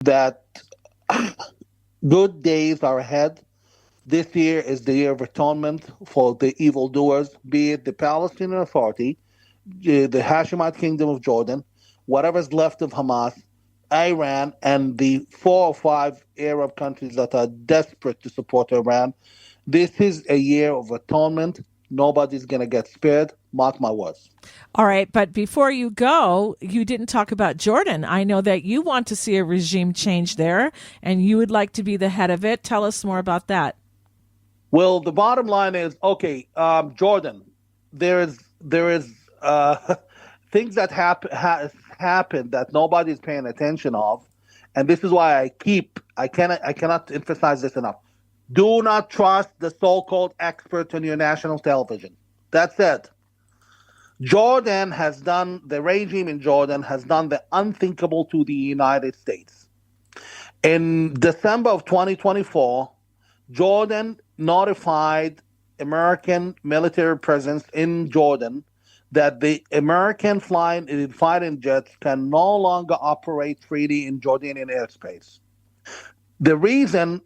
that good days are ahead. This year is the year of atonement for the evildoers, be it the Palestinian Authority, the Hashemite Kingdom of Jordan, whatever's left of Hamas, Iran, and the 4 or 5 Arab countries that are desperate to support Iran. This is a year of atonement. Nobody's going to get spared. Mark my words. All right, but before you go, you didn't talk about Jordan. I know that you want to see a regime change there and you would like to be the head of it. Tell us more about that. Well, the bottom line is okay. Jordan, there is things that has happened that nobody's paying attention of, and this is why I cannot emphasize this enough. Do not trust the so-called experts on your national television. That's it. The regime in Jordan has done the unthinkable to the United States. In December of 2024, Jordan notified American military presence in Jordan that the American fighting jets can no longer operate freely in Jordanian airspace. The reason,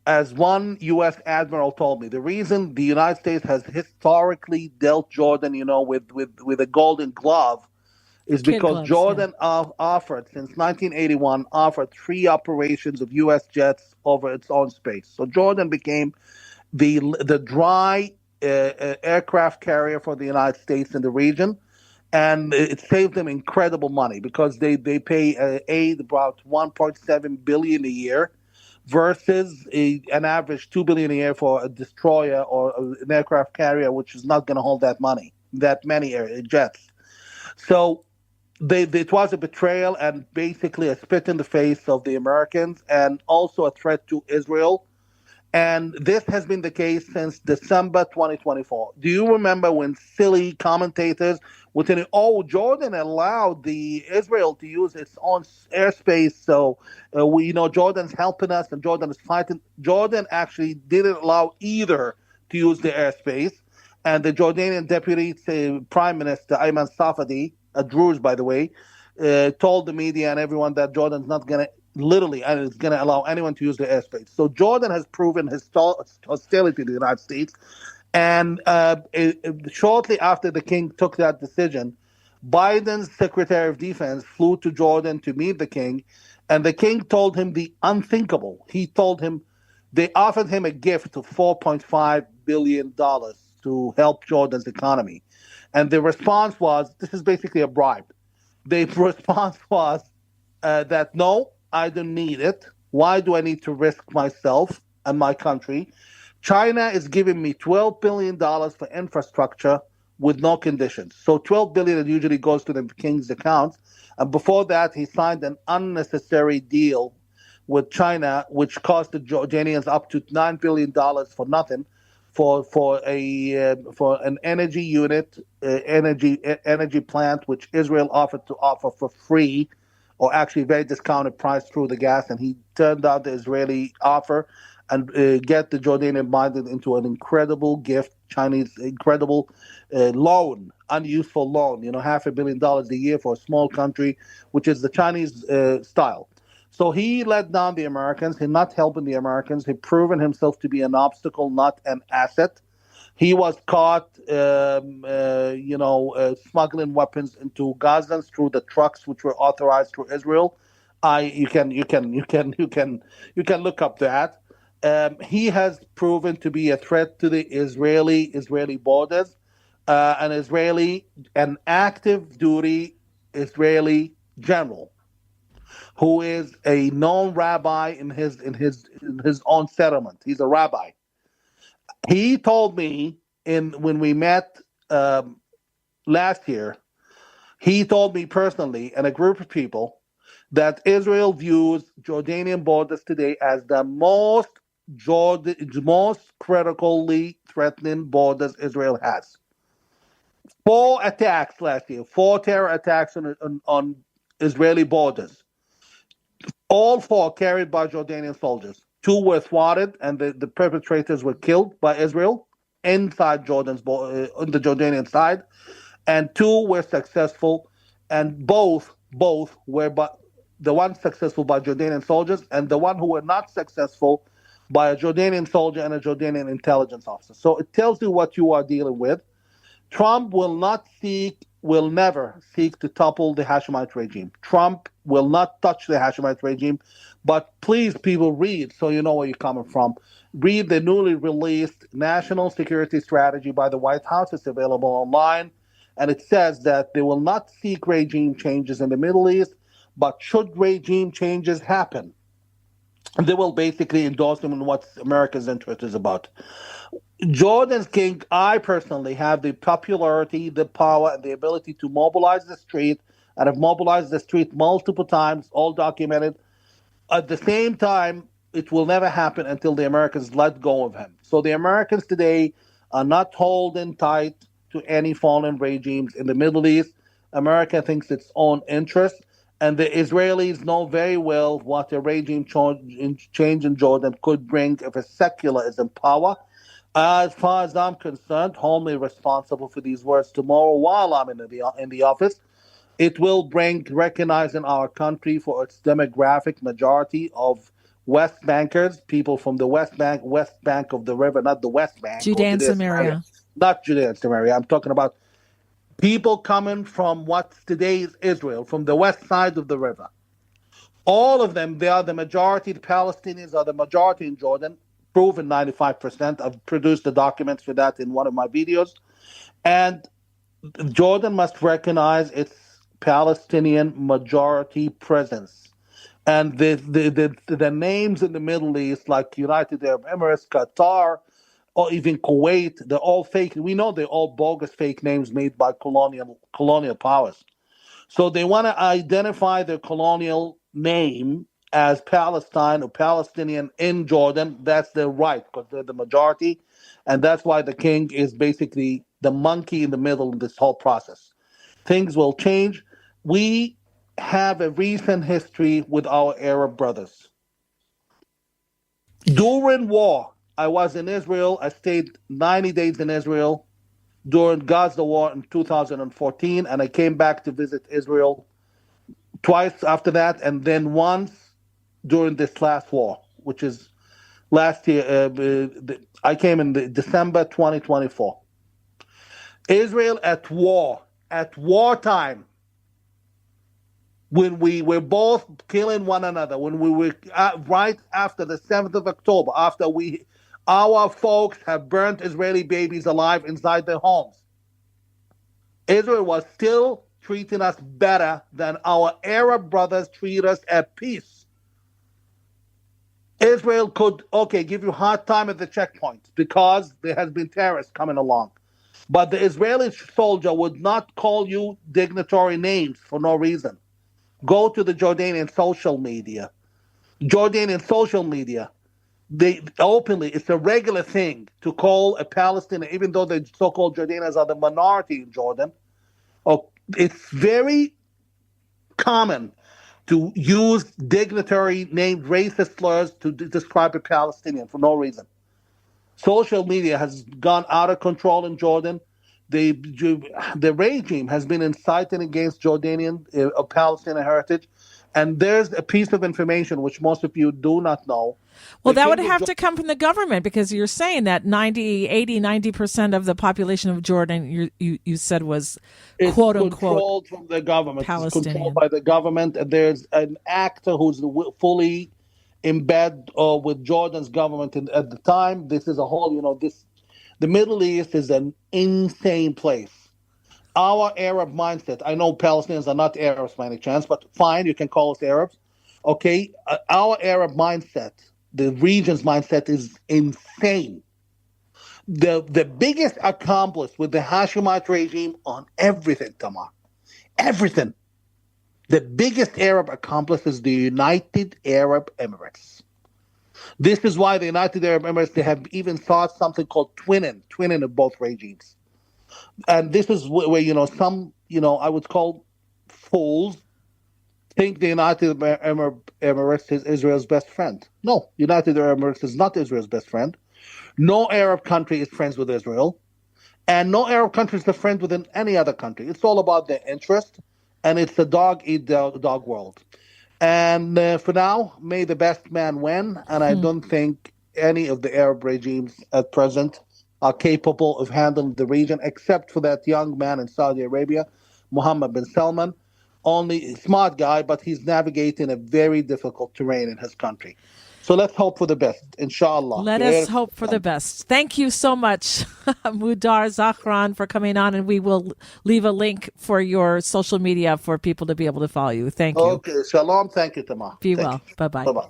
as one U.S. admiral told me, the reason the United States has historically dealt Jordan, with a golden glove, is Kid because gloves, yeah. Jordan offered, since 1981, offered 3 operations of U.S. jets over its own space. So Jordan became the dry aircraft carrier for the United States in the region, and it saved them incredible money because they pay aid about 1.7 billion a year versus an average 2 billion a year for a destroyer or an aircraft carrier, which is not going to hold that many jets. So it was a betrayal and basically a spit in the face of the Americans and also a threat to Israel. And this has been the case since December 2024. Do you remember when silly commentators would say, "Oh, Jordan allowed the Israel to use its own airspace, so Jordan's helping us and Jordan is fighting." Jordan actually didn't allow either to use the airspace, and the Jordanian deputy prime minister Ayman Safadi, a Druze by the way, told the media and everyone that Jordan's not going to literally and is going to allow anyone to use the airspace. So Jordan has proven his hostility to the United States. And shortly after the king took that decision, Biden's Secretary of Defense flew to Jordan to meet the king, and the king told him the unthinkable. He told him they offered him a gift of $4.5 billion to help Jordan's economy. And the response was, this is basically a bribe. The response was that no, I don't need it. Why do I need to risk myself and my country? China is giving me $12 billion for infrastructure with no conditions. So $12 billion usually goes to the king's accounts. And before that, he signed an unnecessary deal with China, which cost the Jordanians up to $9 billion for nothing, for an energy unit, energy plant, which Israel offered to offer for free, or actually very discounted price through the gas, and he turned down the Israeli offer and get the Jordanian minded into an incredible gift, Chinese incredible loan, unuseful loan, $500 million a year for a small country, which is the Chinese style. So he let down the Americans. He not helping the Americans. He proven himself to be an obstacle, not an asset. He was caught, smuggling weapons into Gaza through the trucks which were authorized through Israel. You can look up that. He has proven to be a threat to the Israeli borders. An active duty Israeli general who is a known rabbi in his own settlement. He's a rabbi. He told me in when we met um, last year. He told me personally and a group of people that Israel views Jordanian borders today as the most critically threatening borders Israel has. 4 attacks last year, 4 terror attacks on Israeli borders. All 4 carried by Jordanian soldiers. 2 were thwarted, and the perpetrators were killed by Israel inside on the Jordanian side, and 2 were successful, and both were the one successful by Jordanian soldiers, and the one who were not successful by a Jordanian soldier and a Jordanian intelligence officer. So it tells you what you are dealing with. Trump will never seek to topple the Hashemite regime. Trump will not touch the Hashemite regime. But please, people, read so you know where you're coming from. Read the newly released National Security Strategy by the White House. It's available online. And it says that they will not seek regime changes in the Middle East, but should regime changes happen, they will basically endorse them in what America's interest is about. Jordan's king, I personally have the popularity, the power, and the ability to mobilize the street, and have mobilized the street multiple times, all documented. At the same time, it will never happen until the Americans let go of him. So the Americans today are not holding tight to any fallen regimes in the Middle East. America thinks its own interest, and the Israelis know very well what a regime change in Jordan could bring if a secular is in power. As far as I'm concerned, wholly responsible for these words tomorrow while I'm in the office. It will bring recognizing our country for its demographic majority of West Bankers, people from the West Bank of the river, not the West Bank or Judea and Judea Samaria, Samaria. not Judea and Samaria. I'm talking about people coming from what's today's Israel, from the west side of the river. All of them, they are the majority. The Palestinians are the majority in Jordan, proven 95%. I've produced the documents for that in one of my videos. And Jordan must recognize its Palestinian majority presence. And the names in the Middle East, like United Arab Emirates, Qatar, or even Kuwait, they're all fake. We know they're all bogus fake names made by colonial powers. So they want to identify their colonial name as Palestine or Palestinian in Jordan. That's their right because they're the majority. And that's why the king is basically the monkey in the middle of this whole process. Things will change. We have a recent history with our Arab brothers. During war, I was in Israel. I stayed 90 days in Israel during Gaza war in 2014, and I came back to visit Israel twice after that, and then once during this last war, which is last year. I came in December 2024. Israel at wartime, when we were both killing one another, when we were right after the 7th of October, after our folks have burnt Israeli babies alive inside their homes. Israel was still treating us better than our Arab brothers treat us at peace. Israel could, okay, give you a hard time at the checkpoint because there has been terrorists coming along. But the Israeli soldier would not call you dignitary names for no reason. Go to the Jordanian social media. They openly, it's a regular thing to call a Palestinian, even though the so-called Jordanians are the minority in Jordan. Oh, it's very common to use dignitary named racist slurs to describe a Palestinian for no reason. Social media has gone out of control in Jordan. The regime has been inciting against Jordanian Palestinian heritage. And there's a piece of information which most of you do not know. Well, The that would king of have to come from the government because you're saying that 90% of the population of Jordan, you said was It's quote unquote controlled from the government. It's controlled Palestinian. by the government. And there's an actor who's fully embedded with Jordan's government at the time. This is a whole, the Middle East is an insane place. Our Arab mindset, I know Palestinians are not Arabs by any chance, but fine, you can call us Arabs. Okay, our Arab mindset, the region's mindset is insane. The biggest accomplice with the Hashemite regime on everything, Tamar, everything. The biggest Arab accomplice is the United Arab Emirates. This is why the United Arab Emirates, they have even thought something called twinning of both regimes. And this is where, some, I would call fools think the United Arab Emirates is Israel's best friend. No, United Arab Emirates is not Israel's best friend. No Arab country is friends with Israel. And no Arab country is a friend within any other country. It's all about their interest, and it's a dog-eat-dog world. And for now, may the best man win. And I don't think any of the Arab regimes at present are capable of handling the region, except for that young man in Saudi Arabia, Mohammed bin Salman. Only smart guy, but he's navigating a very difficult terrain in his country. So let's hope for the best, inshallah. Let us hope for the best. Thank you so much, Mudar Zahran, for coming on, and we will leave a link for your social media for people to be able to follow you. Thank you. Okay, shalom. Thank you, Tamar. Be Thank well. you. Bye bye. Bye bye.